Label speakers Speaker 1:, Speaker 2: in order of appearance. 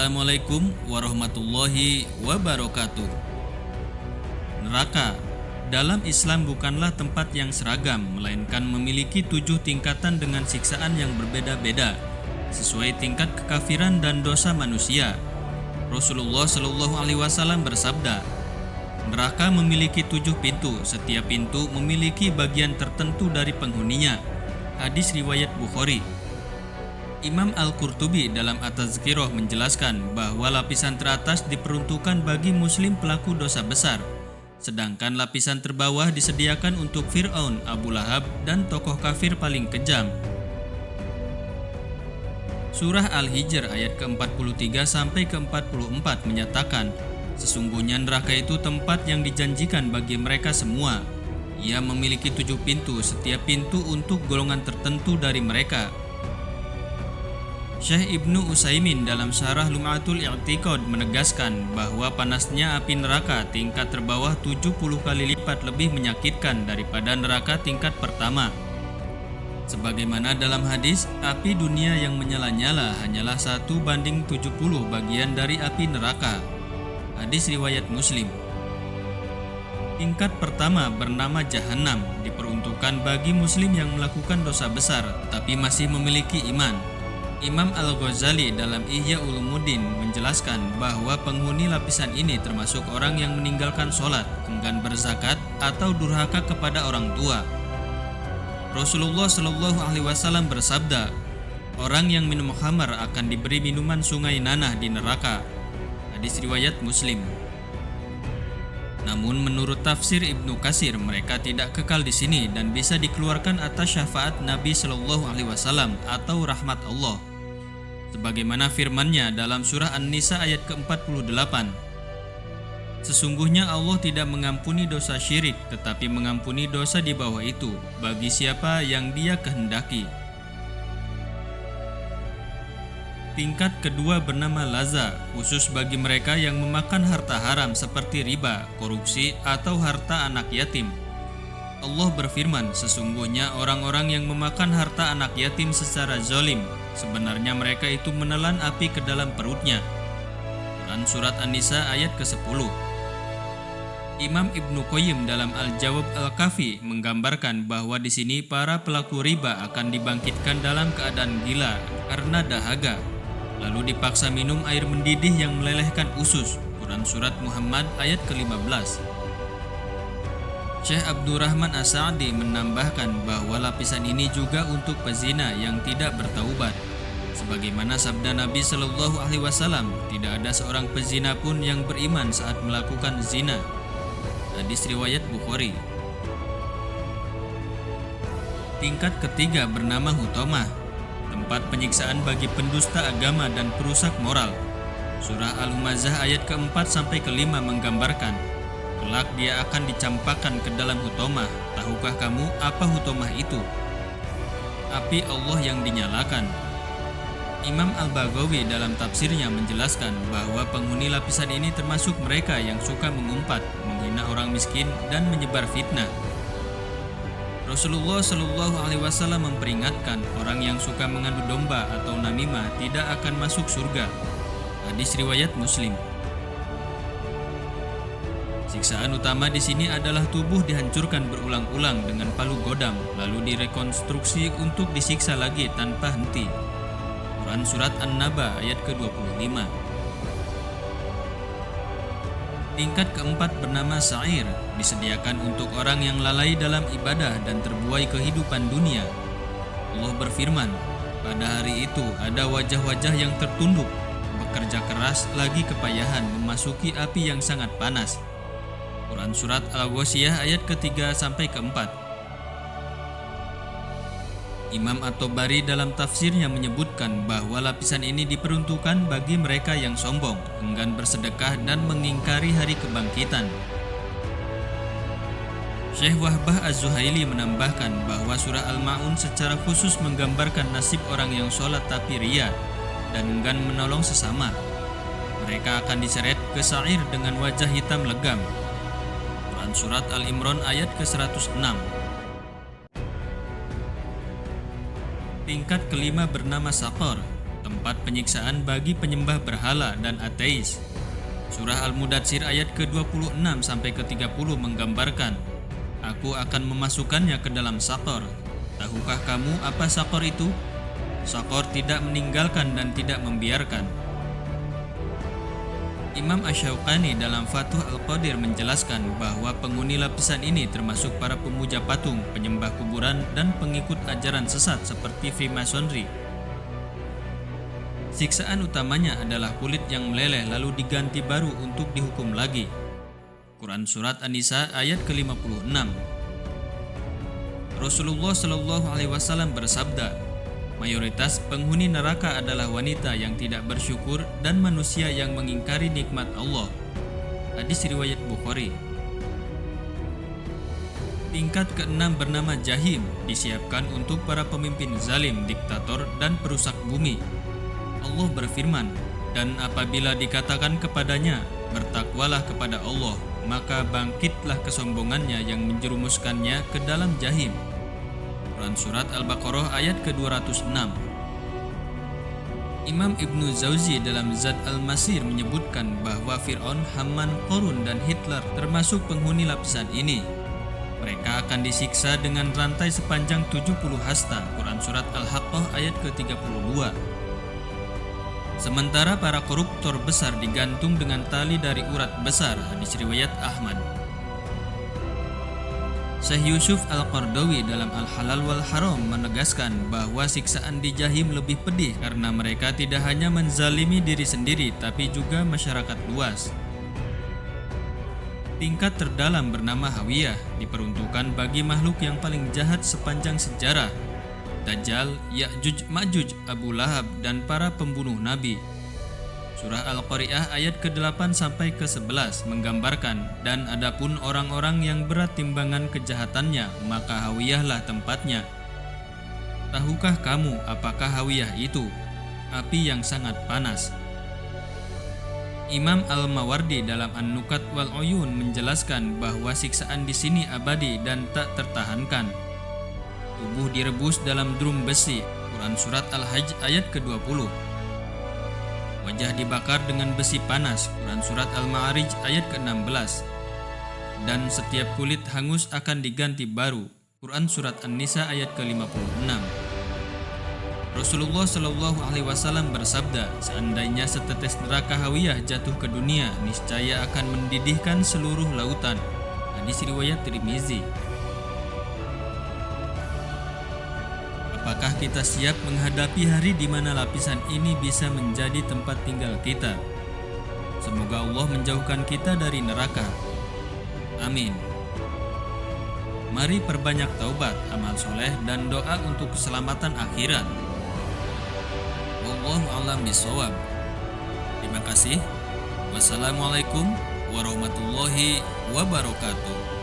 Speaker 1: Assalamualaikum warahmatullahi wabarakatuh. Neraka dalam Islam bukanlah tempat yang seragam, melainkan memiliki 7 tingkatan dengan siksaan yang berbeda-beda sesuai tingkat kekafiran dan dosa manusia. Rasulullah Shallallahu Alaihi Wasallam bersabda, neraka memiliki 7 pintu, setiap pintu memiliki bagian tertentu dari penghuninya. Hadis riwayat Bukhari. Imam Al-Qurtubi dalam At-Tazkirah menjelaskan bahwa lapisan teratas diperuntukkan bagi muslim pelaku dosa besar, sedangkan lapisan terbawah disediakan untuk Fir'aun, Abu Lahab, dan tokoh kafir paling kejam. Surah Al-Hijr ayat ke-43 sampai ke-44 menyatakan, sesungguhnya neraka itu tempat yang dijanjikan bagi mereka semua. Ia memiliki 7 pintu, setiap pintu untuk golongan tertentu dari mereka. Syekh Ibnu Utsaimin dalam Syarah Lum'atul I'tiqad menegaskan bahwa panasnya api neraka tingkat terbawah 70 kali lipat lebih menyakitkan daripada neraka tingkat pertama. Sebagaimana dalam hadis, api dunia yang menyala-nyala hanyalah 1:70 bagian dari api neraka. Hadis riwayat Muslim. Tingkat pertama bernama Jahannam, diperuntukkan bagi muslim yang melakukan dosa besar tapi masih memiliki iman. Imam Al-Ghazali dalam Ihya Ulumuddin menjelaskan bahwa penghuni lapisan ini termasuk orang yang meninggalkan sholat, enggan berzakat, atau durhaka kepada orang tua. Rasulullah Shallallahu Alaihi Wasallam bersabda, orang yang minum khamar akan diberi minuman sungai nanah di neraka. Hadis riwayat Muslim. Namun menurut tafsir Ibnu Katsir, mereka tidak kekal di sini dan bisa dikeluarkan atas syafaat Nabi Shallallahu Alaihi Wasallam atau rahmat Allah. Sebagaimana firman-Nya dalam surah An-Nisa ayat ke-48. Sesungguhnya Allah tidak mengampuni dosa syirik, tetapi mengampuni dosa di bawah itu bagi siapa yang Dia kehendaki. Tingkat kedua bernama Laza, khusus bagi mereka yang memakan harta haram seperti riba, korupsi, atau harta anak yatim. Allah berfirman, sesungguhnya orang-orang yang memakan harta anak yatim secara zalim, sebenarnya mereka itu menelan api ke dalam perutnya. Quran Surat An-Nisa ayat ke-10. Imam Ibnu Qayyim dalam Al-Jawab Al-Kafi menggambarkan bahwa di sini para pelaku riba akan dibangkitkan dalam keadaan gila karena dahaga, lalu dipaksa minum air mendidih yang melelehkan usus. Quran Surat Muhammad ayat ke-15. Syekh Abdurrahman As-Sa'di menambahkan bahwa lapisan ini juga untuk pezina yang tidak bertaubat. Sebagaimana sabda Nabi Shallallahu Alaihi Wasallam, tidak ada seorang pezina pun yang beriman saat melakukan zina. Hadis riwayat Bukhari. Tingkat ketiga bernama Hutomah, tempat penyiksaan bagi pendusta agama dan perusak moral. Surah Al-Humazah ayat ke-4 sampai ke-5 menggambarkan, kelak dia akan dicampakkan ke dalam Hutomah. Tahukah kamu apa Hutomah itu? Api Allah yang dinyalakan. Imam Al-Baghawi dalam tafsirnya menjelaskan bahwa penghuni lapisan ini termasuk mereka yang suka mengumpat, menghina orang miskin, dan menyebar fitnah. Rasulullah Shallallahu Alaihi Wasallam memperingatkan orang yang suka mengadu domba atau namimah tidak akan masuk surga. Hadis riwayat Muslim. Siksaan utama di sini adalah tubuh dihancurkan berulang-ulang dengan palu godam, lalu direkonstruksi untuk disiksa lagi tanpa henti. Quran Surat An-Naba ayat ke-25. Tingkat keempat bernama Sa'ir, disediakan untuk orang yang lalai dalam ibadah dan terbuai kehidupan dunia. Allah berfirman, pada hari itu ada wajah-wajah yang tertunduk, bekerja keras lagi kepayahan memasuki api yang sangat panas. Quran Surat Al-Ghasyiyah ayat ke-3 sampai ke-4. Imam At-Tabari dalam tafsirnya menyebutkan bahwa lapisan ini diperuntukkan bagi mereka yang sombong, enggan bersedekah, dan mengingkari hari kebangkitan. Syekh Wahbah Az-Zuhaili menambahkan bahwa surah Al-Ma'un secara khusus menggambarkan nasib orang yang sholat tapi riya dan enggan menolong sesama. Mereka akan diseret ke Sa'ir dengan wajah hitam legam. Quran Surat Al-Imran ayat ke-106. Tingkat kelima bernama Saqar, tempat penyiksaan bagi penyembah berhala dan ateis. Surah Al-Mudatsir ayat ke-26 sampai ke-30 menggambarkan, Aku akan memasukkannya ke dalam sakor. Tahukah kamu apa sakor itu? Sakor tidak meninggalkan dan tidak membiarkan. Imam Asy-Syaukani dalam Fathul Al-Qadir menjelaskan bahwa penghuni lapisan ini termasuk para pemuja patung, penyembah kuburan, dan pengikut ajaran sesat seperti Freemasonry. Siksaan utamanya adalah kulit yang meleleh lalu diganti baru untuk dihukum lagi. Quran Surat An-Nisa ayat ke-56. Rasulullah Shallallahu Alaihi Wasallam bersabda, mayoritas penghuni neraka adalah wanita yang tidak bersyukur dan manusia yang mengingkari nikmat Allah. Hadis riwayat Bukhari. Tingkat ke-6 bernama Jahim, disiapkan untuk para pemimpin zalim, diktator, dan perusak bumi. Allah berfirman, dan apabila dikatakan kepadanya, bertakwalah kepada Allah, maka bangkitlah kesombongannya yang menjerumuskannya ke dalam jahim. Quran Surat Al-Baqarah ayat ke-206. Imam Ibnu Jauzi dalam Zad Al-Masir menyebutkan bahwa Fir'aun, Haman, Qarun, dan Hitler termasuk penghuni lapisan ini. Mereka akan disiksa dengan rantai sepanjang 70 hasta. Quran Surat Al-Haqqah ayat ke-32. Sementara para koruptor besar digantung dengan tali dari urat besar. Hadis riwayat Ahmad. Syekh Yusuf Al-Qardawi dalam Al-Halal wal Haram menegaskan bahwa siksaan di jahim lebih pedih karena mereka tidak hanya menzalimi diri sendiri tapi juga masyarakat luas. Tingkat terdalam bernama Hawiyah diperuntukkan bagi makhluk yang paling jahat sepanjang sejarah, Dajjal, Ya'juj Ma'juj, Abu Lahab, dan para pembunuh Nabi. Surah Al-Qari'ah ayat ke-8 sampai ke-11 menggambarkan, dan adapun orang-orang yang berat timbangan kejahatannya, maka Hawiyahlah tempatnya. Tahukah kamu apakah Hawiyah itu? Api yang sangat panas. Imam Al-Mawardi dalam An-Nukat wal Uyun menjelaskan bahwa siksaan di sini abadi dan tak tertahankan. Tubuh direbus dalam drum besi. Quran Surat Al-Hajj ayat ke-20. Wajah dibakar dengan besi panas. Quran Surat Al-Ma'arij ayat ke-16. Dan setiap kulit hangus akan diganti baru. Quran Surat An-Nisa ayat ke-56. Rasulullah Shallallahu Alaihi Wasallam bersabda, seandainya setetes neraka Hawiyah jatuh ke dunia, niscaya akan mendidihkan seluruh lautan. Hadis riwayat Tirmizi. Apakah kita siap menghadapi hari di mana lapisan ini bisa menjadi tempat tinggal kita? Semoga Allah menjauhkan kita dari neraka. Amin. Mari perbanyak taubat, amal soleh, dan doa untuk keselamatan akhirat. Wallahu a'lam bishawab. Terima kasih. Wassalamualaikum warahmatullahi wabarakatuh.